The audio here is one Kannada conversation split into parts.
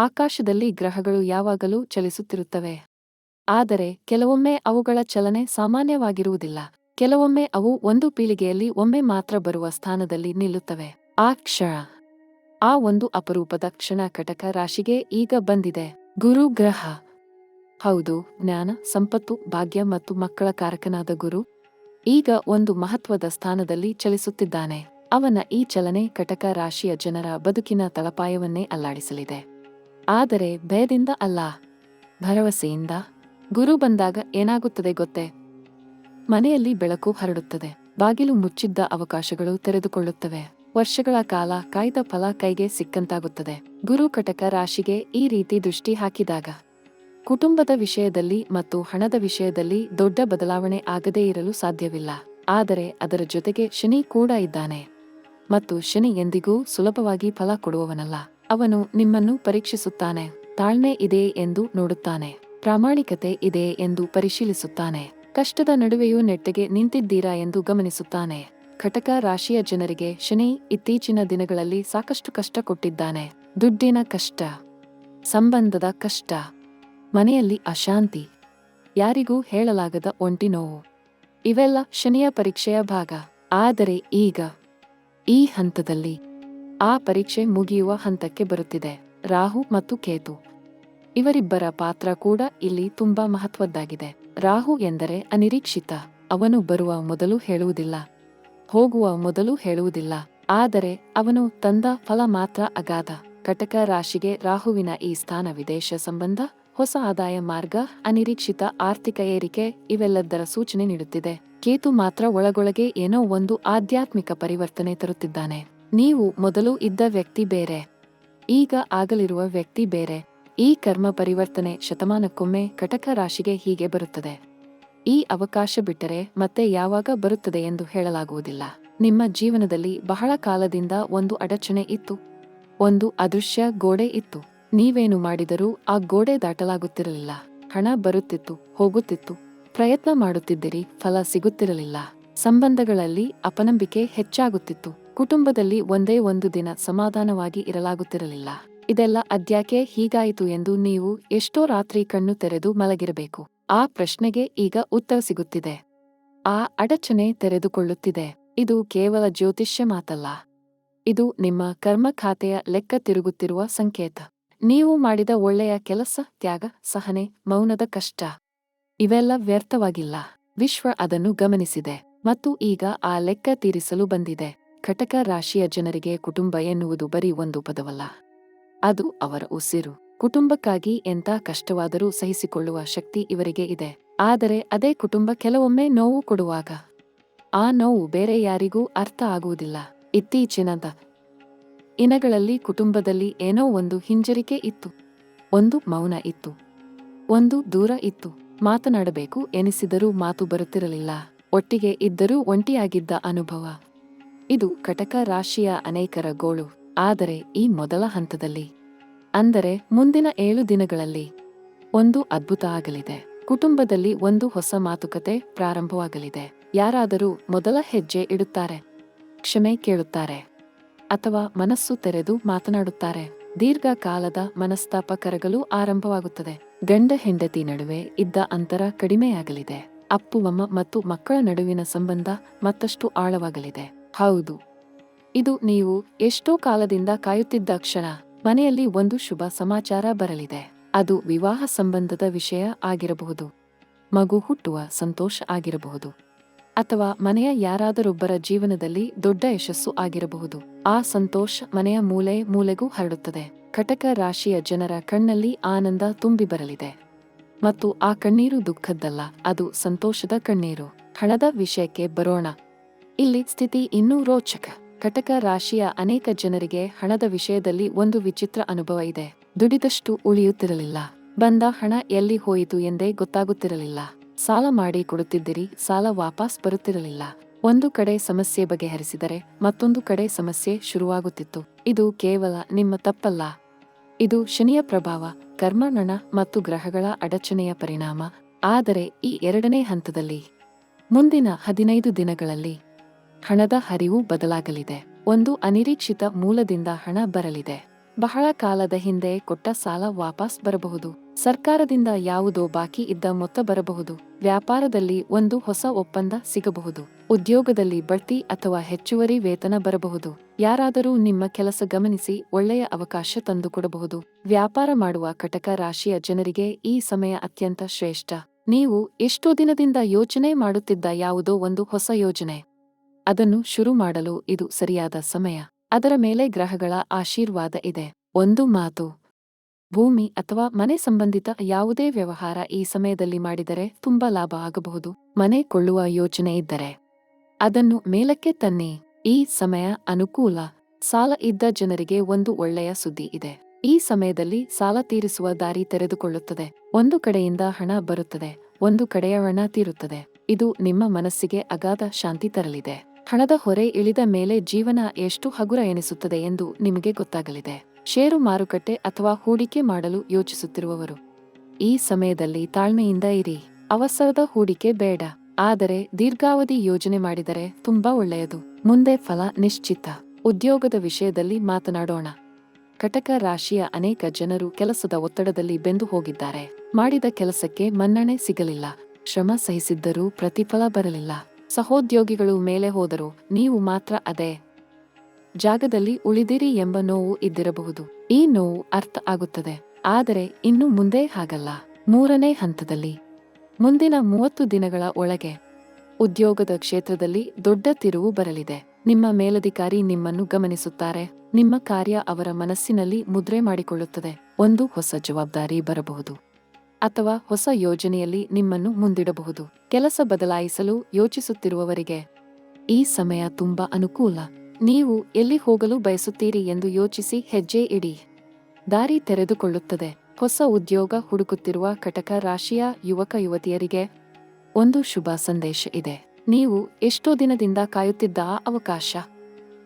ಆಕಾಶದಲ್ಲಿ ಗ್ರಹಗಳು ಯಾವಾಗಲೂ ಚಲಿಸುತ್ತಿರುತ್ತವೆ. ಆದರೆ ಕೆಲವೊಮ್ಮೆ ಅವುಗಳ ಚಲನೆ ಸಾಮಾನ್ಯವಾಗಿರುವುದಿಲ್ಲ. ಕೆಲವೊಮ್ಮೆ ಅವು ಒಂದು ಪೀಳಿಗೆಯಲ್ಲಿ ಒಮ್ಮೆ ಮಾತ್ರ ಬರುವ ಸ್ಥಾನದಲ್ಲಿ ನಿಲ್ಲುತ್ತವೆ. ಆ ಒಂದು ಅಪರೂಪದ ಕ್ಷಣ ಕಟಕ ರಾಶಿಗೆ ಈಗ ಬಂದಿದೆ. ಗುರು ಗ್ರಹ. ಹೌದು, ಜ್ಞಾನ, ಸಂಪತ್ತು, ಭಾಗ್ಯ ಮತ್ತು ಮಕ್ಕಳ ಕಾರಕನಾದ ಗುರು ಈಗ ಒಂದು ಮಹತ್ವದ ಸ್ಥಾನದಲ್ಲಿ ಚಲಿಸುತ್ತಿದ್ದಾನೆ. ಅವನ ಈ ಚಲನೆ ಕಟಕ ರಾಶಿಯ ಜನರ ಬದುಕಿನ ತಳಪಾಯವನ್ನೇ ಅಲ್ಲಾಡಿಸಲಿದೆ. ಆದರೆ ಭಯದಿಂದ ಅಲ್ಲ, ಭರವಸೆಯಿಂದ. ಗುರು ಬಂದಾಗ ಏನಾಗುತ್ತದೆ ಗೊತ್ತೇ? ಮನೆಯಲ್ಲಿ ಬೆಳಕು ಹರಡುತ್ತದೆ. ಬಾಗಿಲು ಮುಚ್ಚಿದ್ದ ಅವಕಾಶಗಳು ತೆರೆದುಕೊಳ್ಳುತ್ತವೆ. ವರ್ಷಗಳ ಕಾಲ ಕಾಯ್ದ ಫಲ ಕೈಗೆ ಸಿಕ್ಕಂತಾಗುತ್ತದೆ. ಗುರು ಕಟಕ ರಾಶಿಗೆ ಈ ರೀತಿ ದೃಷ್ಟಿ ಹಾಕಿದಾಗ ಕುಟುಂಬದ ವಿಷಯದಲ್ಲಿ ಮತ್ತು ಹಣದ ವಿಷಯದಲ್ಲಿ ದೊಡ್ಡ ಬದಲಾವಣೆ ಆಗದೇ ಇರಲು ಸಾಧ್ಯವಿಲ್ಲ. ಆದರೆ ಅದರ ಜೊತೆಗೆ ಶನಿ ಕೂಡ ಇದ್ದಾನೆ. ಮತ್ತು ಶನಿ ಎಂದಿಗೂ ಸುಲಭವಾಗಿ ಫಲ ಕೊಡುವವನಲ್ಲ. ಅವನು ನಿಮ್ಮನ್ನು ಪರೀಕ್ಷಿಸುತ್ತಾನೆ. ತಾಳ್ಮೆ ಇದೆ ಎಂದು ನೋಡುತ್ತಾನೆ. ಪ್ರಾಮಾಣಿಕತೆ ಇದೆ ಎಂದು ಪರಿಶೀಲಿಸುತ್ತಾನೆ. ಕಷ್ಟದ ನಡುವೆಯೂ ನೆಟ್ಟಗೆ ನಿಂತಿದ್ದೀರಾ ಎಂದು ಗಮನಿಸುತ್ತಾನೆ. ಕಟಕ ರಾಶಿಯ ಜನರಿಗೆ ಶನಿ ಇತ್ತೀಚಿನ ದಿನಗಳಲ್ಲಿ ಸಾಕಷ್ಟು ಕಷ್ಟ ಕೊಟ್ಟಿದ್ದಾನೆ. ದುಡ್ಡಿನ ಕಷ್ಟ, ಸಂಬಂಧದ ಕಷ್ಟ, ಮನೆಯಲ್ಲಿ ಅಶಾಂತಿ, ಯಾರಿಗೂ ಹೇಳಲಾಗದ ಒಂಟಿ ನೋವು, ಇವೆಲ್ಲ ಶನಿಯ ಪರೀಕ್ಷೆಯ ಭಾಗ. ಆದರೆ ಈಗ ಈ ಹಂತದಲ್ಲಿ ಆ ಪರೀಕ್ಷೆ ಮುಗಿಯುವ ಹಂತಕ್ಕೆ ಬರುತ್ತಿದೆ. ರಾಹು ಮತ್ತು ಕೇತು ಇವರಿಬ್ಬರ ಪಾತ್ರ ಕೂಡ ಇಲ್ಲಿ ತುಂಬಾ ಮಹತ್ವದ್ದಾಗಿದೆ. ರಾಹು ಎಂದರೆ ಅನಿರೀಕ್ಷಿತ. ಅವನು ಬರುವ ಮೊದಲು ಹೇಳುವುದಿಲ್ಲ, ಹೋಗುವ ಮೊದಲು ಹೇಳುವುದಿಲ್ಲ. ಆದರೆ ಅವನು ತಂದ ಫಲ ಮಾತ್ರ ಅಗಾಧ. ಕಟಕ ರಾಶಿಗೆ ರಾಹುವಿನ ಈ ಸ್ಥಾನ ವಿದೇಶ ಸಂಬಂಧ, ಹೊಸ ಆದಾಯ ಮಾರ್ಗ, ಅನಿರೀಕ್ಷಿತ ಆರ್ಥಿಕ ಏರಿಕೆ ಇವೆಲ್ಲದರ ಸೂಚನೆ ನೀಡುತ್ತಿದೆ. ಕೇತು ಮಾತ್ರ ಒಳಗೊಳಗೆ ಏನೋ ಒಂದು ಆಧ್ಯಾತ್ಮಿಕ ಪರಿವರ್ತನೆ ತರುತ್ತಿದ್ದಾನೆ. ನೀವು ಮೊದಲು ಇದ್ದ ವ್ಯಕ್ತಿ ಬೇರೆ, ಈಗ ಆಗಲಿರುವ ವ್ಯಕ್ತಿ ಬೇರೆ. ಈ ಕರ್ಮ ಪರಿವರ್ತನೆ ಶತಮಾನಕ್ಕೊಮ್ಮೆ ಕಟಕ ರಾಶಿಗೆ ಹೀಗೆ ಬರುತ್ತದೆ. ಈ ಅವಕಾಶ ಬಿಟ್ಟರೆ ಮತ್ತೆ ಯಾವಾಗ ಬರುತ್ತದೆ ಎಂದು ಹೇಳಲಾಗುವುದಿಲ್ಲ. ನಿಮ್ಮ ಜೀವನದಲ್ಲಿ ಬಹಳ ಕಾಲದಿಂದ ಒಂದು ಅಡಚಣೆ ಇತ್ತು. ಒಂದು ಅದೃಶ್ಯ ಗೋಡೆ ಇತ್ತು. ನೀವೇನು ಮಾಡಿದರೂ ಆ ಗೋಡೆ ದಾಟಲಾಗುತ್ತಿರಲಿಲ್ಲ. ಹಣ ಬರುತ್ತಿತ್ತು, ಹೋಗುತ್ತಿತ್ತು. ಪ್ರಯತ್ನ ಮಾಡುತ್ತಿದ್ದಿರಿ, ಫಲ ಸಿಗುತ್ತಿರಲಿಲ್ಲ. ಸಂಬಂಧಗಳಲ್ಲಿ ಅಪನಂಬಿಕೆ ಹೆಚ್ಚಾಗುತ್ತಿತ್ತು. ಕುಟುಂಬದಲ್ಲಿ ಒಂದೇ ಒಂದು ದಿನ ಸಮಾಧಾನವಾಗಿ ಇರಲಾಗುತ್ತಿರಲಿಲ್ಲ. ಇದೆಲ್ಲ ಅದ್ಯಾಕೆ ಹೀಗಾಯಿತು ಎಂದು ನೀವು ಎಷ್ಟೋ ರಾತ್ರಿ ಕಣ್ಣು ತೆರೆದು ಮಲಗಿರಬೇಕು. ಆ ಪ್ರಶ್ನೆಗೆ ಈಗ ಉತ್ತರ ಸಿಗುತ್ತಿದೆ. ಆ ಅಡಚಣೆ ತೆರೆದುಕೊಳ್ಳುತ್ತಿದೆ. ಇದು ಕೇವಲ ಜ್ಯೋತಿಷ್ಯ ಮಾತಲ್ಲ. ಇದು ನಿಮ್ಮ ಕರ್ಮ ಖಾತೆಯ ಲೆಕ್ಕ ತಿರುಗುತ್ತಿರುವ ಸಂಕೇತ. ನೀವು ಮಾಡಿದ ಒಳ್ಳೆಯ ಕೆಲಸ, ತ್ಯಾಗ, ಸಹನೆ, ಮೌನದ ಕಷ್ಟ ಇವೆಲ್ಲ ವ್ಯರ್ಥವಾಗಿಲ್ಲ. ವಿಶ್ವ ಅದನ್ನು ಗಮನಿಸಿದೆ ಮತ್ತು ಈಗ ಆ ಲೆಕ್ಕ ತೀರಿಸಲು ಬಂದಿದೆ. ಕಟಕ ರಾಶಿಯ ಜನರಿಗೆ ಕುಟುಂಬ ಎನ್ನುವುದು ಬರೀ ಒಂದು ಪದವಲ್ಲ. ಅದು ಅವರ ಉಸಿರು. ಕುಟುಂಬಕ್ಕಾಗಿ ಎಂಥ ಕಷ್ಟವಾದರೂ ಸಹಿಸಿಕೊಳ್ಳುವ ಶಕ್ತಿ ಇವರಿಗೆ ಇದೆ. ಆದರೆ ಅದೇ ಕುಟುಂಬ ಕೆಲವೊಮ್ಮೆ ನೋವು ಕೊಡುವಾಗ ಆ ನೋವು ಬೇರೆ ಯಾರಿಗೂ ಅರ್ಥ ಆಗುವುದಿಲ್ಲ. ಇತ್ತೀಚಿನ ದಿನಗಳಲ್ಲಿ ಕುಟುಂಬದಲ್ಲಿ ಏನೋ ಒಂದು ಹಿಂಜರಿಕೆ ಇತ್ತು. ಒಂದು ಮೌನ ಇತ್ತು. ಒಂದು ದೂರ ಇತ್ತು. ಮಾತನಾಡಬೇಕು ಎನಿಸಿದರೂ ಮಾತು ಬರುತ್ತಿರಲಿಲ್ಲ. ಒಟ್ಟಿಗೆ ಇದ್ದರೂ ಒಂಟಿಯಾಗಿದ್ದ ಅನುಭವ. ಇದು ಕಟಕ ರಾಶಿಯ ಅನೇಕರ ಗೋಳು. ಆದರೆ ಈ ಮೊದಲ ಹಂತದಲ್ಲಿ, ಅಂದರೆ ಮುಂದಿನ 7 ದಿನಗಳಲ್ಲಿ ಒಂದು ಅದ್ಭುತ ಆಗಲಿದೆ. ಕುಟುಂಬದಲ್ಲಿ ಒಂದು ಹೊಸ ಮಾತುಕತೆ ಪ್ರಾರಂಭವಾಗಲಿದೆ. ಯಾರಾದರೂ ಮೊದಲ ಹೆಜ್ಜೆ ಇಡುತ್ತಾರೆ, ಕ್ಷಮೆ ಕೇಳುತ್ತಾರೆ, ಅಥವಾ ಮನಸ್ಸು ತೆರೆದು ಮಾತನಾಡುತ್ತಾರೆ. ದೀರ್ಘಕಾಲದ ಮನಸ್ತಾಪ ಕರಗಲು ಆರಂಭವಾಗುತ್ತದೆ. ಗಂಡ ಹೆಂಡತಿ ನಡುವೆ ಇದ್ದ ಅಂತರ ಕಡಿಮೆಯಾಗಲಿದೆ. ಅಪ್ಪುವಮ್ಮ ಮತ್ತು ಮಕ್ಕಳ ನಡುವಿನ ಸಂಬಂಧ ಮತ್ತಷ್ಟು ಆಳವಾಗಲಿದೆ. ಹೌದು, ಇದು ನೀವು ಎಷ್ಟೋ ಕಾಲದಿಂದ ಕಾಯುತ್ತಿದ್ದ ಕ್ಷಣ. ಮನೆಯಲ್ಲಿ ಒಂದು ಶುಭ ಸಮಾಚಾರ ಬರಲಿದೆ. ಅದು ವಿವಾಹ ಸಂಬಂಧದ ವಿಷಯ ಆಗಿರಬಹುದು, ಮಗು ಹುಟ್ಟುವ ಸಂತೋಷ ಆಗಿರಬಹುದು, ಅಥವಾ ಮನೆಯ ಯಾರಾದರೊಬ್ಬರ ಜೀವನದಲ್ಲಿ ದೊಡ್ಡ ಯಶಸ್ಸು ಆಗಿರಬಹುದು. ಆ ಸಂತೋಷ ಮನೆಯ ಮೂಲೆ ಮೂಲೆಗೂ ಹರಡುತ್ತದೆ. ಕಟಕ ರಾಶಿಯ ಜನರ ಕಣ್ಣಲ್ಲಿ ಆನಂದ ತುಂಬಿ ಬರಲಿದೆ. ಮತ್ತು ಆ ಕಣ್ಣೀರು ದುಃಖದ್ದಲ್ಲ, ಅದು ಸಂತೋಷದ ಕಣ್ಣೀರು. ಹಣದ ವಿಷಯಕ್ಕೆ ಬರೋಣ. ಇಲ್ಲಿ ಸ್ಥಿತಿ ಇನ್ನೂ ರೋಚಕ. ಕಟಕ ರಾಶಿಯ ಅನೇಕ ಜನರಿಗೆ ಹಣದ ವಿಷಯದಲ್ಲಿ ಒಂದು ವಿಚಿತ್ರ ಅನುಭವ ಇದೆ. ದುಡಿದಷ್ಟು ಉಳಿಯುತ್ತಿರಲಿಲ್ಲ. ಬಂದ ಹಣ ಎಲ್ಲಿ ಹೋಯಿತು ಎಂದೇ ಗೊತ್ತಾಗುತ್ತಿರಲಿಲ್ಲ. ಸಾಲ ಮಾಡಿ ಕೊಡುತ್ತಿದ್ದಿರಿ, ಸಾಲ ವಾಪಸ್ ಬರುತ್ತಿರಲಿಲ್ಲ. ಒಂದು ಕಡೆ ಸಮಸ್ಯೆ ಬಗೆಹರಿಸಿದರೆ ಮತ್ತೊಂದು ಕಡೆ ಸಮಸ್ಯೆ ಶುರುವಾಗುತ್ತಿತ್ತು. ಇದು ಕೇವಲ ನಿಮ್ಮ ತಪ್ಪಲ್ಲ. ಇದು ಶನಿಯ ಪ್ರಭಾವ, ಕರ್ಮಣನ ಮತ್ತು ಗ್ರಹಗಳ ಅಡಚಣೆಯ ಪರಿಣಾಮ. ಆದರೆ ಈ 2ನೇ ಹಂತದಲ್ಲಿ, ಮುಂದಿನ 15 ದಿನಗಳಲ್ಲಿ ಹಣದ ಹರಿವು ಬದಲಾಗಲಿದೆ. ಒಂದು ಅನಿರೀಕ್ಷಿತ ಮೂಲದಿಂದ ಹಣ ಬರಲಿದೆ. ಬಹಳ ಕಾಲದ ಹಿಂದೆ ಕೊಟ್ಟ ಸಾಲ ವಾಪಸ್ ಬರಬಹುದು. ಸರ್ಕಾರದಿಂದ ಯಾವುದೋ ಬಾಕಿ ಇದ್ದ ಮೊತ್ತ ಬರಬಹುದು. ವ್ಯಾಪಾರದಲ್ಲಿ ಒಂದು ಹೊಸ ಒಪ್ಪಂದ ಸಿಗಬಹುದು. ಉದ್ಯೋಗದಲ್ಲಿ ಬಡ್ತಿ ಅಥವಾ ಹೆಚ್ಚುವರಿ ವೇತನ ಬರಬಹುದು. ಯಾರಾದರೂ ನಿಮ್ಮ ಕೆಲಸ ಗಮನಿಸಿ ಒಳ್ಳೆಯ ಅವಕಾಶ ತಂದುಕೊಡಬಹುದು. ವ್ಯಾಪಾರ ಮಾಡುವ ಕಟಕ ರಾಶಿಯ ಜನರಿಗೆ ಈ ಸಮಯ ಅತ್ಯಂತ ಶ್ರೇಷ್ಠ. ನೀವು ಎಷ್ಟೋ ದಿನದಿಂದ ಯೋಚನೆ ಮಾಡುತ್ತಿದ್ದ ಯಾವುದೋ ಒಂದು ಹೊಸ ಯೋಜನೆ, ಅದನ್ನು ಶುರು ಮಾಡಲು ಇದು ಸರಿಯಾದ ಸಮಯ. ಅದರ ಮೇಲೆ ಗ್ರಹಗಳ ಆಶೀರ್ವಾದ ಇದೆ. ಒಂದು ಮಾತು, ಭೂಮಿ ಅಥವಾ ಮನೆ ಸಂಬಂಧಿತ ಯಾವುದೇ ವ್ಯವಹಾರ ಈ ಸಮಯದಲ್ಲಿ ಮಾಡಿದರೆ ತುಂಬಾ ಲಾಭ ಆಗಬಹುದು. ಮನೆ ಕೊಳ್ಳುವ ಯೋಚನೆ ಇದ್ದರೆ ಅದನ್ನು ಮೇಲಕ್ಕೆ ತನ್ನಿ. ಈ ಸಮಯ ಅನುಕೂಲ. ಸಾಲ ಇದ್ದ ಜನರಿಗೆ ಒಂದು ಒಳ್ಳೆಯ ಸುದ್ದಿ ಇದೆ. ಈ ಸಮಯದಲ್ಲಿ ಸಾಲ ತೀರಿಸುವ ದಾರಿ ತೆರೆದುಕೊಳ್ಳುತ್ತದೆ. ಒಂದು ಕಡೆಯಿಂದ ಹಣ ಬರುತ್ತದೆ, ಒಂದು ಕಡೆಯ ಹಣ ತೀರುತ್ತದೆ. ಇದು ನಿಮ್ಮ ಮನಸ್ಸಿಗೆ ಅಗಾಧ ಶಾಂತಿ ತರಲಿದೆ. ಹಣದ ಹೊರೆ ಇಳಿದ ಮೇಲೆ ಜೀವನ ಎಷ್ಟು ಹಗುರ ಎನಿಸುತ್ತದೆ ಎಂದು ನಿಮಗೆ ಗೊತ್ತಾಗಲಿದೆ. ಷೇರು ಮಾರುಕಟ್ಟೆ ಅಥವಾ ಹೂಡಿಕೆ ಮಾಡಲು ಯೋಚಿಸುತ್ತಿರುವವರು ಈ ಸಮಯದಲ್ಲಿ ತಾಳ್ಮೆಯಿಂದ ಇರಿ. ಅವಸರದ ಹೂಡಿಕೆ ಬೇಡ, ಆದರೆ ದೀರ್ಘಾವಧಿ ಯೋಜನೆ ಮಾಡಿದರೆ ತುಂಬಾ ಒಳ್ಳೆಯದು. ಮುಂದೆ ಫಲ ನಿಶ್ಚಿತ. ಉದ್ಯೋಗದ ವಿಷಯದಲ್ಲಿ ಮಾತನಾಡೋಣ. ಕಟಕ ರಾಶಿಯ ಅನೇಕ ಜನರು ಕೆಲಸದ ಒತ್ತಡದಲ್ಲಿ ಬೆಂದು ಹೋಗಿದ್ದಾರೆ. ಮಾಡಿದ ಕೆಲಸಕ್ಕೆ ಮನ್ನಣೆ ಸಿಗಲಿಲ್ಲ. ಶ್ರಮ ಸಹಿಸಿದ್ದರೂ ಪ್ರತಿಫಲ ಬರಲಿಲ್ಲ. ಸಹೋದ್ಯೋಗಿಗಳು ಮೇಲೆ ಹೋದರು, ನೀವು ಮಾತ್ರ ಅದೇ ಜಾಗದಲ್ಲಿ ಉಳಿದಿರಿ ಎಂಬ ನೋವು ಇದ್ದಿರಬಹುದು. ಈ ನೋವು ಅರ್ಥ ಆಗುತ್ತದೆ, ಆದರೆ ಇನ್ನು ಮುಂದೆ ಹಾಗಲ್ಲ. ಮೂರನೇ ಹಂತದಲ್ಲಿ ಮುಂದಿನ 30 ದಿನಗಳ ಒಳಗೆ ಉದ್ಯೋಗದ ಕ್ಷೇತ್ರದಲ್ಲಿ ದೊಡ್ಡ ತಿರುವು ಬರಲಿದೆ. ನಿಮ್ಮ ಮೇಲಧಿಕಾರಿ ನಿಮ್ಮನ್ನು ಗಮನಿಸುತ್ತಾರೆ. ನಿಮ್ಮ ಕಾರ್ಯ ಅವರ ಮನಸ್ಸಿನಲ್ಲಿ ಮುದ್ರೆ ಮಾಡಿಕೊಳ್ಳುತ್ತದೆ. ಒಂದು ಹೊಸ ಜವಾಬ್ದಾರಿ ಬರಬಹುದು ಅಥವಾ ಹೊಸ ಯೋಜನೆಯಲ್ಲಿ ನಿಮ್ಮನ್ನು ಮುಂದಿಡಬಹುದು. ಕೆಲಸ ಬದಲಾಯಿಸಲು ಯೋಚಿಸುತ್ತಿರುವವರಿಗೆ ಈ ಸಮಯ ತುಂಬಾ ಅನುಕೂಲ. ನೀವು ಎಲ್ಲಿ ಹೋಗಲು ಬಯಸುತ್ತೀರಿ ಎಂದು ಯೋಚಿಸಿ ಹೆಜ್ಜೆ ಇಡಿ. ದಾರಿ ತೆರೆದುಕೊಳ್ಳುತ್ತದೆ. ಹೊಸ ಉದ್ಯೋಗ ಹುಡುಕುತ್ತಿರುವ ಕಟಕ ರಾಶಿಯ ಯುವಕ ಯುವತಿಯರಿಗೆ ಒಂದು ಶುಭ ಸಂದೇಶ ಇದೆ. ನೀವು ಎಷ್ಟೋ ದಿನದಿಂದ ಕಾಯುತ್ತಿದ್ದ ಆ ಅವಕಾಶ,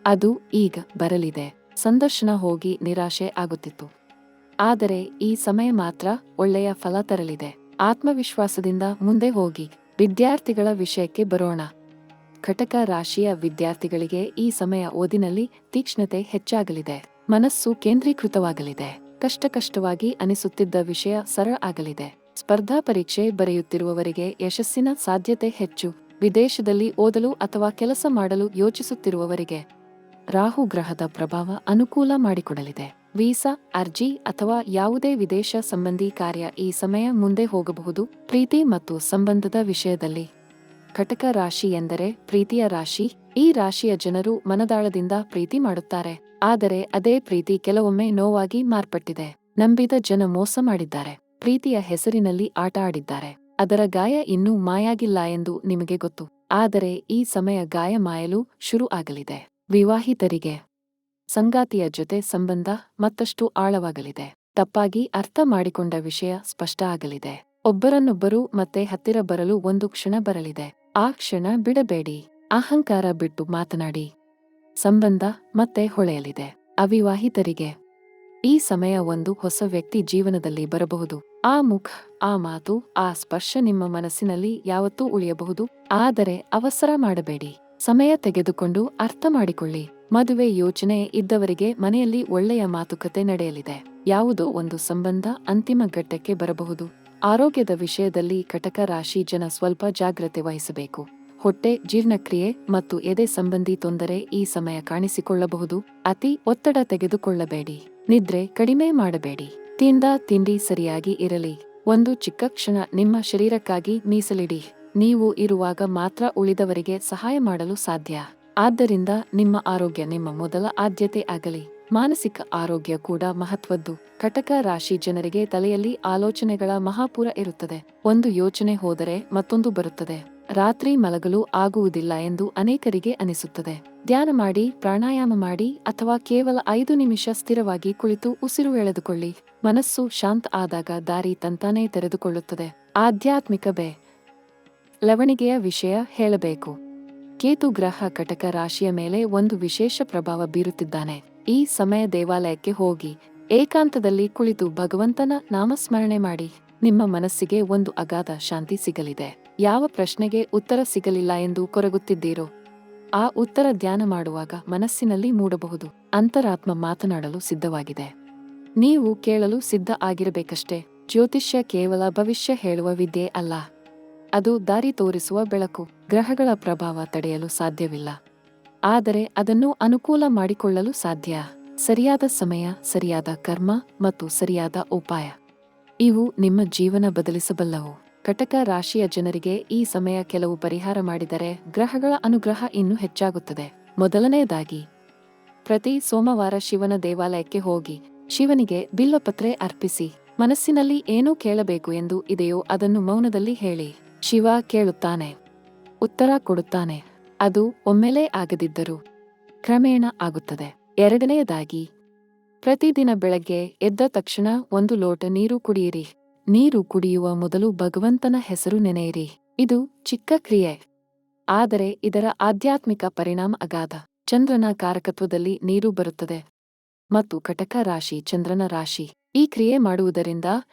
ಅದು ಈಗ ಬರಲಿದೆ. ಸಂದರ್ಶನ ಹೋಗಿ ನಿರಾಶೆ ಆಗುತ್ತಿತ್ತು, ಆದರೆ ಈ ಸಮಯ ಮಾತ್ರ ಒಳ್ಳೆಯ ಫಲ ತರಲಿದೆ. ಆತ್ಮವಿಶ್ವಾಸದಿಂದ ಮುಂದೆ ಹೋಗಿ. ವಿದ್ಯಾರ್ಥಿಗಳ ವಿಷಯಕ್ಕೆ ಬರೋಣ. ಕಟಕ ರಾಶಿಯ ವಿದ್ಯಾರ್ಥಿಗಳಿಗೆ ಈ ಸಮಯ ಓದಿನಲ್ಲಿ ತೀಕ್ಷ್ಣತೆ ಹೆಚ್ಚಾಗಲಿದೆ. ಮನಸ್ಸು ಕೇಂದ್ರೀಕೃತವಾಗಲಿದೆ. ಕಷ್ಟವಾಗಿ ಅನಿಸುತ್ತಿದ್ದ ವಿಷಯ ಸರಳ ಆಗಲಿದೆ. ಸ್ಪರ್ಧಾ ಪರೀಕ್ಷೆ ಬರೆಯುತ್ತಿರುವವರಿಗೆ ಯಶಸ್ಸಿನ ಸಾಧ್ಯತೆ ಹೆಚ್ಚು. ವಿದೇಶದಲ್ಲಿ ಓದಲು ಅಥವಾ ಕೆಲಸ ಮಾಡಲು ಯೋಚಿಸುತ್ತಿರುವವರಿಗೆ ರಾಹು ಗ್ರಹದ ಪ್ರಭಾವ ಅನುಕೂಲ ಮಾಡಿಕೊಡಲಿದೆ. ವೀಸಾ ಅರ್ಜಿ ಅಥವಾ ಯಾವುದೇ ವಿದೇಶ ಸಂಬಂಧಿ ಕಾರ್ಯ ಈ ಸಮಯ ಮುಂದೆ ಹೋಗಬಹುದು. ಪ್ರೀತಿ ಮತ್ತು ಸಂಬಂಧದ ವಿಷಯದಲ್ಲಿ ಕಟಕ ರಾಶಿ ಎಂದರೆ ಪ್ರೀತಿಯ ರಾಶಿ. ಈ ರಾಶಿಯ ಜನರು ಮನದಾಳದಿಂದ ಪ್ರೀತಿ ಮಾಡುತ್ತಾರೆ, ಆದರೆ ಅದೇ ಪ್ರೀತಿ ಕೆಲವೊಮ್ಮೆ ನೋವಾಗಿ ಮಾರ್ಪಟ್ಟಿದೆ. ನಂಬಿದ ಜನ ಮೋಸ ಮಾಡಿದ್ದಾರೆ. ಪ್ರೀತಿಯ ಹೆಸರಿನಲ್ಲಿ ಆಟ ಆಡಿದ್ದಾರೆ. ಅದರ ಗಾಯ ಇನ್ನೂ ಮಾಯಾಗಿಲ್ಲ ಎಂದು ನಿಮಗೆ ಗೊತ್ತು, ಆದರೆ ಈ ಸಮಯ ಗಾಯ ಮಾಯಲು ಶುರು ಆಗಲಿದೆ. ವಿವಾಹಿತರಿಗೆ ಸಂಗಾತಿಯ ಜೊತೆ ಸಂಬಂಧ ಮತ್ತಷ್ಟು ಆಳವಾಗಲಿದೆ. ತಪ್ಪಾಗಿ ಅರ್ಥ ಮಾಡಿಕೊಂಡ ವಿಷಯ ಸ್ಪಷ್ಟ ಆಗಲಿದೆ. ಒಬ್ಬರನ್ನೊಬ್ಬರು ಮತ್ತೆ ಹತ್ತಿರ ಬರಲು ಒಂದು ಕ್ಷಣ ಬರಲಿದೆ. ಆ ಕ್ಷಣ ಬಿಡಬೇಡಿ. ಅಹಂಕಾರ ಬಿಟ್ಟು ಮಾತನಾಡಿ. ಸಂಬಂಧ ಮತ್ತೆ ಹೊಳೆಯಲಿದೆ. ಅವಿವಾಹಿತರಿಗೆ ಈ ಸಮಯ ಒಂದು ಹೊಸ ವ್ಯಕ್ತಿ ಜೀವನದಲ್ಲಿ ಬರಬಹುದು. ಆ ಮುಖ, ಆ ಮಾತು, ಆ ಸ್ಪರ್ಶ ನಿಮ್ಮ ಮನಸ್ಸಿನಲ್ಲಿ ಯಾವತ್ತೂ ಉಳಿಯಬಹುದು. ಆದರೆ ಅವಸರ ಮಾಡಬೇಡಿ. ಸಮಯ ತೆಗೆದುಕೊಂಡು ಅರ್ಥ ಮಾಡಿಕೊಳ್ಳಿ. ಮದುವೆ ಯೋಚನೆ ಇದ್ದವರಿಗೆ ಮನೆಯಲ್ಲಿ ಒಳ್ಳೆಯ ಮಾತುಕತೆ ನಡೆಯಲಿದೆ. ಯಾವುದೋ ಒಂದು ಸಂಬಂಧ ಅಂತಿಮ ಘಟ್ಟಕ್ಕೆ ಬರಬಹುದು. ಆರೋಗ್ಯದ ವಿಷಯದಲ್ಲಿ ಕಟಕ ರಾಶಿ ಜನ ಸ್ವಲ್ಪ ಜಾಗ್ರತೆ ವಹಿಸಬೇಕು. ಹೊಟ್ಟೆ, ಜೀರ್ಣಕ್ರಿಯೆ ಮತ್ತು ಎದೆ ಸಂಬಂಧಿ ತೊಂದರೆ ಈ ಸಮಯ ಕಾಣಿಸಿಕೊಳ್ಳಬಹುದು. ಅತಿ ಒತ್ತಡ ತೆಗೆದುಕೊಳ್ಳಬೇಡಿ. ನಿದ್ರೆ ಕಡಿಮೆ ಮಾಡಬೇಡಿ. ತಿಂಡಿ ಸರಿಯಾಗಿ ಇರಲಿ. ಒಂದು ಚಿಕ್ಕ ಕ್ಷಣ ನಿಮ್ಮ ಶರೀರಕ್ಕಾಗಿ ಮೀಸಲಿಡಿ. ನೀವು ಇರುವಾಗ ಮಾತ್ರ ಉಳಿದವರಿಗೆ ಸಹಾಯ ಮಾಡಲು ಸಾಧ್ಯ. ಆದ್ದರಿಂದ ನಿಮ್ಮ ಆರೋಗ್ಯ ನಿಮ್ಮ ಮೊದಲ ಆದ್ಯತೆ ಆಗಲಿ. ಮಾನಸಿಕ ಆರೋಗ್ಯ ಕೂಡ ಮಹತ್ವದ್ದು. ಕಟಕ ರಾಶಿ ಜನರಿಗೆ ತಲೆಯಲ್ಲಿ ಆಲೋಚನೆಗಳ ಮಹಾಪುರ ಇರುತ್ತದೆ. ಒಂದು ಯೋಚನೆ ಹೋದರೆ ಮತ್ತೊಂದು ಬರುತ್ತದೆ. ರಾತ್ರಿ ಮಲಗಲು ಆಗುವುದಿಲ್ಲ ಎಂದು ಅನೇಕರಿಗೆ ಅನಿಸುತ್ತದೆ. ಧ್ಯಾನ ಮಾಡಿ, ಪ್ರಾಣಾಯಾಮ ಮಾಡಿ ಅಥವಾ ಕೇವಲ 5 ನಿಮಿಷ ಸ್ಥಿರವಾಗಿ ಕುಳಿತು ಉಸಿರು ಎಳೆದುಕೊಳ್ಳಿ. ಮನಸ್ಸು ಶಾಂತ ಆದಾಗ ದಾರಿ ತಂತಾನೇ ತೆರೆದುಕೊಳ್ಳುತ್ತದೆ. ಆಧ್ಯಾತ್ಮಿಕ ಬೆಳವಣಿಗೆಯ ವಿಷಯ ಹೇಳಬೇಕು. ಕೇತು ಗ್ರಹ ಕಟಕ ರಾಶಿಯ ಮೇಲೆ ಒಂದು ವಿಶೇಷ ಪ್ರಭಾವ ಬೀರುತ್ತಿದ್ದಾನೆ. ಈ ಸಮಯ ದೇವಾಲಯಕ್ಕೆ ಹೋಗಿ ಏಕಾಂತದಲ್ಲಿ ಕುಳಿತು ಭಗವಂತನ ನಾಮಸ್ಮರಣೆ ಮಾಡಿ. ನಿಮ್ಮ ಮನಸ್ಸಿಗೆ ಒಂದು ಅಗಾಧ ಶಾಂತಿ ಸಿಗಲಿದೆ. ಯಾವ ಪ್ರಶ್ನೆಗೆ ಉತ್ತರ ಸಿಗಲಿಲ್ಲ ಎಂದು ಕೊರಗುತ್ತಿದ್ದೀರೋ ಆ ಉತ್ತರ ಧ್ಯಾನ ಮಾಡುವಾಗ ಮನಸ್ಸಿನಲ್ಲಿ ಮೂಡಬಹುದು. ಅಂತರಾತ್ಮ ಮಾತನಾಡಲು ಸಿದ್ಧವಾಗಿದೆ. ನೀವು ಕೇಳಲು ಸಿದ್ಧ ಆಗಿರಬೇಕಷ್ಟೇ. ಜ್ಯೋತಿಷ್ಯ ಕೇವಲ ಭವಿಷ್ಯ ಹೇಳುವ ವಿದ್ಯೆ ಅಲ್ಲ. ಅದು ದಾರಿ ತೋರಿಸುವ ಬೆಳಕು. ಗ್ರಹಗಳ ಪ್ರಭಾವ ತಡೆಯಲು ಸಾಧ್ಯವಿಲ್ಲ, ಆದರೆ ಅದನ್ನು ಅನುಕೂಲ ಮಾಡಿಕೊಳ್ಳಲು ಸಾಧ್ಯ. ಸರಿಯಾದ ಸಮಯ, ಸರಿಯಾದ ಕರ್ಮ ಮತ್ತು ಸರಿಯಾದ ಉಪಾಯ ಇವು ನಿಮ್ಮ ಜೀವನ ಬದಲಿಸಬಲ್ಲವು. ಕಟಕ ರಾಶಿಯ ಜನರಿಗೆ ಈ ಸಮಯ ಕೆಲವು ಪರಿಹಾರ ಮಾಡಿದರೆ ಗ್ರಹಗಳ ಅನುಗ್ರಹ ಇನ್ನೂ ಹೆಚ್ಚಾಗುತ್ತದೆ. ಮೊದಲನೆಯದಾಗಿ, ಪ್ರತಿ ಸೋಮವಾರ ಶಿವನ ದೇವಾಲಯಕ್ಕೆ ಹೋಗಿ ಶಿವನಿಗೆ ಬಿಲ್ವಪತ್ರೆ ಅರ್ಪಿಸಿ. ಮನಸ್ಸಿನಲ್ಲಿ ಏನು ಕೇಳಬೇಕು ಎಂದು ಇದೆಯೋ ಅದನ್ನು ಮೌನದಲ್ಲಿ ಹೇಳಿ. ಶಿವ ಕೇಳುತ್ತಾನೆ, ಉತ್ತರ ಕೊಡುತ್ತಾನೆ. ಅದು ಒಮ್ಮೆಲೇ ಆಗದಿದ್ದರೂ ಕ್ರಮೇಣ ಆಗುತ್ತದೆ. ಎರಡನೆಯದಾಗಿ, ಪ್ರತಿದಿನ ಬೆಳಗ್ಗೆ ಎದ್ದ ತಕ್ಷಣ 1 ಲೋಟ ನೀರು ಕುಡಿಯಿರಿ. ನೀರು ಕುಡಿಯುವ ಮೊದಲು ಭಗವಂತನ ಹೆಸರು ನೆನೆಯಿರಿ. ಇದು ಚಿಕ್ಕ ಕ್ರಿಯೆ, ಆದರೆ ಇದರ ಆಧ್ಯಾತ್ಮಿಕ ಪರಿಣಾಮ ಅಗಾಧ. ಚಂದ್ರನ ಕಾರಕತ್ವದಲ್ಲಿ ನೀರು ಬರುತ್ತದೆ ಮತ್ತು ಕಟಕ ರಾಶಿ ಚಂದ್ರನ ರಾಶಿ. ಈ ಕ್ರಿಯೆ ಮಾಡುವುದರಿಂದ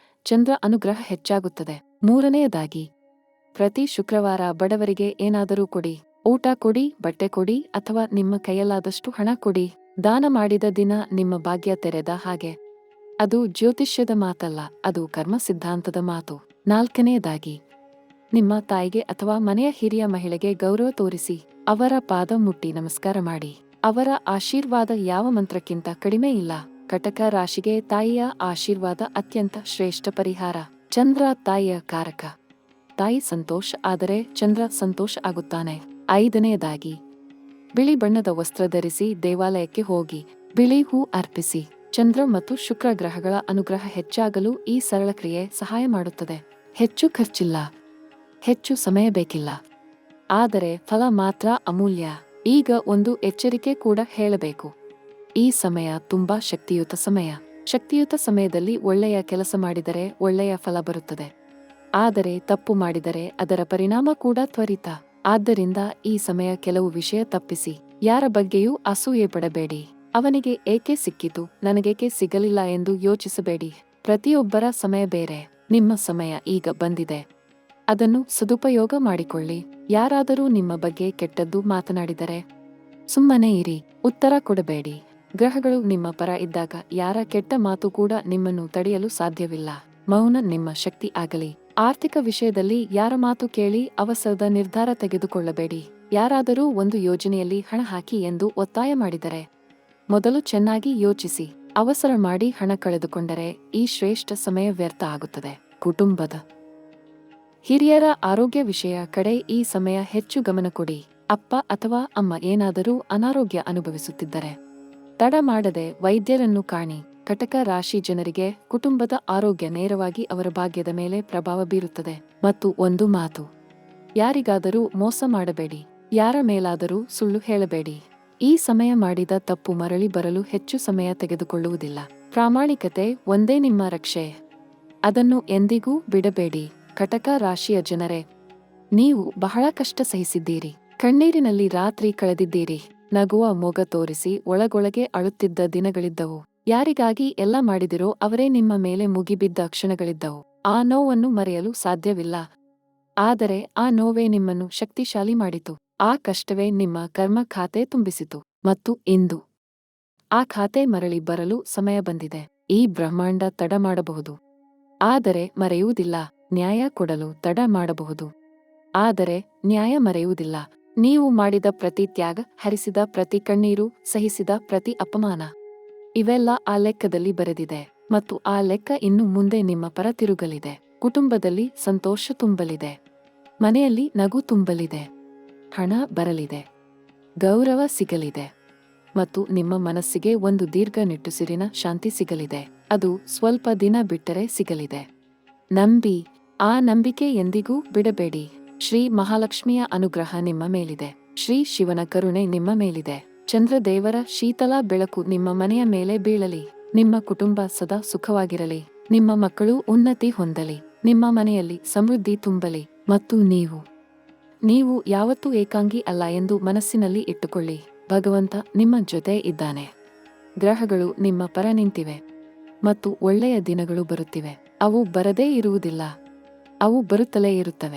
ಚಂದ್ರ ಅನುಗ್ರಹ ಹೆಚ್ಚಾಗುತ್ತದೆ. ಮೂರನೆಯದಾಗಿ, ಪ್ರತಿ ಶುಕ್ರವಾರ ಬಡವರಿಗೆ ಏನಾದರೂ ಕೊಡಿ. ಊಟ ಕೊಡಿ, ಬಟ್ಟೆ ಕೊಡಿ ಅಥವಾ ನಿಮ್ಮ ಕೈಯಲ್ಲಾದಷ್ಟು ಹಣ ಕೊಡಿ. ದಾನ ಮಾಡಿದ ದಿನ ನಿಮ್ಮ ಭಾಗ್ಯ ತೆರೆದ ಹಾಗೆ. ಅದು ಜ್ಯೋತಿಷ್ಯದ ಮಾತಲ್ಲ, ಅದು ಕರ್ಮ ಸಿದ್ಧಾಂತದ ಮಾತು. ನಾಲ್ಕನೆಯದಾಗಿ, ನಿಮ್ಮ ತಾಯಿಗೆ ಅಥವಾ ಮನೆಯ ಹಿರಿಯ ಮಹಿಳೆಗೆ ಗೌರವ ತೋರಿಸಿ. ಅವರ ಪಾದ ಮುಟ್ಟಿ ನಮಸ್ಕಾರ ಮಾಡಿ. ಅವರ ಆಶೀರ್ವಾದ ಯಾವ ಮಂತ್ರಕ್ಕಿಂತ ಕಡಿಮೆ ಇಲ್ಲ. ಕಟಕ ರಾಶಿಗೆ ತಾಯಿಯ ಆಶೀರ್ವಾದ ಅತ್ಯಂತ ಶ್ರೇಷ್ಠ ಪರಿಹಾರ. ಚಂದ್ರ ತಾಯಿಯ ಕಾರಕ. ತಾಯಿ ಸಂತೋಷ ಆದರೆ ಚಂದ್ರ ಸಂತೋಷ ಆಗುತ್ತಾನೆ. ಐದನೆಯದಾಗಿ, ಬಿಳಿ ಬಣ್ಣದ ವಸ್ತ್ರ ಧರಿಸಿ ದೇವಾಲಯಕ್ಕೆ ಹೋಗಿ ಬಿಳಿ ಹೂ ಅರ್ಪಿಸಿ. ಚಂದ್ರ ಮತ್ತು ಶುಕ್ರ ಗ್ರಹಗಳ ಅನುಗ್ರಹ ಹೆಚ್ಚಾಗಲು ಈ ಸರಳ ಕ್ರಿಯೆ ಸಹಾಯ ಮಾಡುತ್ತದೆ. ಹೆಚ್ಚು ಖರ್ಚಿಲ್ಲ, ಹೆಚ್ಚು ಸಮಯ ಬೇಕಿಲ್ಲ, ಆದರೆ ಫಲ ಮಾತ್ರ ಅಮೂಲ್ಯ. ಈಗ ಒಂದು ಎಚ್ಚರಿಕೆ ಕೂಡ ಹೇಳಬೇಕು. ಈ ಸಮಯ ತುಂಬಾ ಶಕ್ತಿಯುತ ಸಮಯ. ಶಕ್ತಿಯುತ ಸಮಯದಲ್ಲಿ ಒಳ್ಳೆಯ ಕೆಲಸ ಮಾಡಿದರೆ ಒಳ್ಳೆಯ ಫಲ ಬರುತ್ತದೆ, ಆದರೆ ತಪ್ಪು ಮಾಡಿದರೆ ಅದರ ಪರಿಣಾಮ ಕೂಡ ತ್ವರಿತ. ಆದ್ದರಿಂದ ಈ ಸಮಯ ಕೆಲವು ವಿಷಯ ತಪ್ಪಿಸಿ. ಯಾರ ಬಗ್ಗೆಯೂ ಅಸೂಯೆ ಪಡಬೇಡಿ. ಅವನಿಗೆ ಏಕೆ ಸಿಕ್ಕಿತು, ನನಗೇಕೆ ಸಿಗಲಿಲ್ಲ ಎಂದು ಯೋಚಿಸಬೇಡಿ. ಪ್ರತಿಯೊಬ್ಬರ ಸಮಯ ಬೇರೆ. ನಿಮ್ಮ ಸಮಯ ಈಗ ಬಂದಿದೆ, ಅದನ್ನು ಸದುಪಯೋಗ ಮಾಡಿಕೊಳ್ಳಿ. ಯಾರಾದರೂ ನಿಮ್ಮ ಬಗ್ಗೆ ಕೆಟ್ಟದ್ದು ಮಾತನಾಡಿದರೆ ಸುಮ್ಮನೆ ಇರಿ, ಉತ್ತರ ಕೊಡಬೇಡಿ. ಗ್ರಹಗಳು ನಿಮ್ಮ ಪರ ಇದ್ದಾಗ ಯಾರ ಕೆಟ್ಟ ಮಾತು ಕೂಡ ನಿಮ್ಮನ್ನು ತಡೆಯಲು ಸಾಧ್ಯವಿಲ್ಲ. ಮೌನ ನಿಮ್ಮ ಶಕ್ತಿ ಆಗಲಿ. ಆರ್ಥಿಕ ವಿಷಯದಲ್ಲಿ ಯಾರ ಮಾತು ಕೇಳಿ ಅವಸರದ ನಿರ್ಧಾರ ತೆಗೆದುಕೊಳ್ಳಬೇಡಿ. ಯಾರಾದರೂ ಒಂದು ಯೋಜನೆಯಲ್ಲಿ ಹಣ ಹಾಕಿ ಎಂದು ಒತ್ತಾಯ ಮಾಡಿದರೆ ಮೊದಲು ಚೆನ್ನಾಗಿ ಯೋಚಿಸಿ. ಅವಸರ ಮಾಡಿ ಹಣ ಕಳೆದುಕೊಂಡರೆ ಈ ಶ್ರೇಷ್ಠ ಸಮಯ ವ್ಯರ್ಥ ಆಗುತ್ತದೆ. ಕುಟುಂಬದ ಹಿರಿಯರ ಆರೋಗ್ಯ ವಿಷಯ ಕಡೆ ಈ ಸಮಯ ಹೆಚ್ಚು ಗಮನ ಕೊಡಿ. ಅಪ್ಪ ಅಥವಾ ಅಮ್ಮ ಏನಾದರೂ ಅನಾರೋಗ್ಯ ಅನುಭವಿಸುತ್ತಿದ್ದರೆ ತಡ ಮಾಡದೆ ವೈದ್ಯರನ್ನು ಕಾಣಿ. ಕಟಕ ರಾಶಿ ಜನರಿಗೆ ಕುಟುಂಬದ ಆರೋಗ್ಯ ನೇರವಾಗಿ ಅವರ ಭಾಗ್ಯದ ಮೇಲೆ ಪ್ರಭಾವ ಬೀರುತ್ತದೆ. ಮತ್ತು ಒಂದು ಮಾತು, ಯಾರಿಗಾದರೂ ಮೋಸ ಮಾಡಬೇಡಿ, ಯಾರ ಮೇಲಾದರೂ ಸುಳ್ಳು ಹೇಳಬೇಡಿ. ಈ ಸಮಯ ಮಾಡಿದ ತಪ್ಪು ಮರಳಿ ಬರಲು ಹೆಚ್ಚು ಸಮಯ ತೆಗೆದುಕೊಳ್ಳುವುದಿಲ್ಲ. ಪ್ರಾಮಾಣಿಕತೆ ಒಂದೇ ನಿಮ್ಮ ರಕ್ಷೆ, ಅದನ್ನು ಎಂದಿಗೂ ಬಿಡಬೇಡಿ. ಕಟಕ ರಾಶಿಯ ಜನರೇ, ನೀವು ಬಹಳ ಕಷ್ಟ ಸಹಿಸಿದ್ದೀರಿ. ಕಣ್ಣೀರಿನಲ್ಲಿ ರಾತ್ರಿ ಕಳೆದಿದ್ದೀರಿ. ನಗುವ ಮೊಗ ತೋರಿಸಿ ಒಳಗೊಳಗೆ ಅಳುತ್ತಿದ್ದ ದಿನಗಳಿದ್ದವು. ಯಾರಿಗಾಗಿ ಎಲ್ಲ ಮಾಡಿದಿರೋ ಅವರೇ ನಿಮ್ಮ ಮೇಲೆ ಮುಗಿಬಿದ್ದ ಕ್ಷಣಗಳಿದ್ದವು. ಆ ನೋವನ್ನು ಮರೆಯಲು ಸಾಧ್ಯವಿಲ್ಲ, ಆದರೆ ಆ ನೋವೇ ನಿಮ್ಮನ್ನು ಶಕ್ತಿಶಾಲಿ ಮಾಡಿತು. ಆ ಕಷ್ಟವೇ ನಿಮ್ಮ ಕರ್ಮ ಖಾತೆ ತುಂಬಿಸಿತು. ಮತ್ತು ಇಂದು ಆ ಖಾತೆ ಮರಳಿ ಬರಲು ಸಮಯ ಬಂದಿದೆ. ಈ ಬ್ರಹ್ಮಾಂಡ ತಡ ಮಾಡಬಹುದು, ಆದರೆ ಮರೆಯುವುದಿಲ್ಲ. ನ್ಯಾಯ ಕೊಡಲು ತಡ ಮಾಡಬಹುದು, ಆದರೆ ನ್ಯಾಯ ಮರೆಯುವುದಿಲ್ಲ. ನೀವು ಮಾಡಿದ ಪ್ರತಿ ತ್ಯಾಗ, ಹರಿಸಿದ ಪ್ರತಿ ಕಣ್ಣೀರು, ಸಹಿಸಿದ ಪ್ರತಿ ಅಪಮಾನ, ಇವೆಲ್ಲ ಆ ಲೆಕ್ಕದಲ್ಲಿ ಬರೆದಿದೆ ಮತ್ತು ಆ ಲೆಕ್ಕ ಇನ್ನು ಮುಂದೆ ನಿಮ್ಮ ಪರ ತಿರುಗಲಿದೆ. ಕುಟುಂಬದಲ್ಲಿ ಸಂತೋಷ ತುಂಬಲಿದೆ, ಮನೆಯಲ್ಲಿ ನಗು ತುಂಬಲಿದೆ, ಹಣ ಬರಲಿದೆ, ಗೌರವ ಸಿಗಲಿದೆ ಮತ್ತು ನಿಮ್ಮ ಮನಸ್ಸಿಗೆ ಒಂದು ದೀರ್ಘ ನಿಟ್ಟುಸಿರಿನ ಶಾಂತಿ ಸಿಗಲಿದೆ. ಅದು ಸ್ವಲ್ಪ ದಿನ ಬಿಟ್ಟರೆ ಸಿಗಲಿದೆ. ನಂಬಿ. ಆ ನಂಬಿಕೆ ಎಂದಿಗೂ ಬಿಡಬೇಡಿ. ಶ್ರೀ ಮಹಾಲಕ್ಷ್ಮಿಯ ಅನುಗ್ರಹ ನಿಮ್ಮ ಮೇಲಿದೆ. ಶ್ರೀ ಶಿವನ ಕರುಣೆ ನಿಮ್ಮ ಮೇಲಿದೆ. ಚಂದ್ರದೇವರ ಶೀತಲ ಬೆಳಕು ನಿಮ್ಮ ಮನೆಯ ಮೇಲೆ ಬೀಳಲಿ. ನಿಮ್ಮ ಕುಟುಂಬ ಸದಾ ಸುಖವಾಗಿರಲಿ. ನಿಮ್ಮ ಮಕ್ಕಳು ಉನ್ನತಿ ಹೊಂದಲಿ. ನಿಮ್ಮ ಮನೆಯಲ್ಲಿ ಸಮೃದ್ಧಿ ತುಂಬಲಿ. ಮತ್ತು ನೀವು ಯಾವತ್ತೂ ಏಕಾಂಗಿ ಅಲ್ಲ ಎಂದು ಮನಸ್ಸಿನಲ್ಲಿ ಇಟ್ಟುಕೊಳ್ಳಿ. ಭಗವಂತ ನಿಮ್ಮ ಜೊತೆ ಇದ್ದಾನೆ. ಗ್ರಹಗಳು ನಿಮ್ಮ ಪರ ನಿಂತಿವೆ ಮತ್ತು ಒಳ್ಳೆಯ ದಿನಗಳು ಬರುತ್ತಿವೆ. ಅವು ಬರದೇ ಇರುವುದಿಲ್ಲ, ಅವು ಬರುತ್ತಲೇ ಇರುತ್ತವೆ.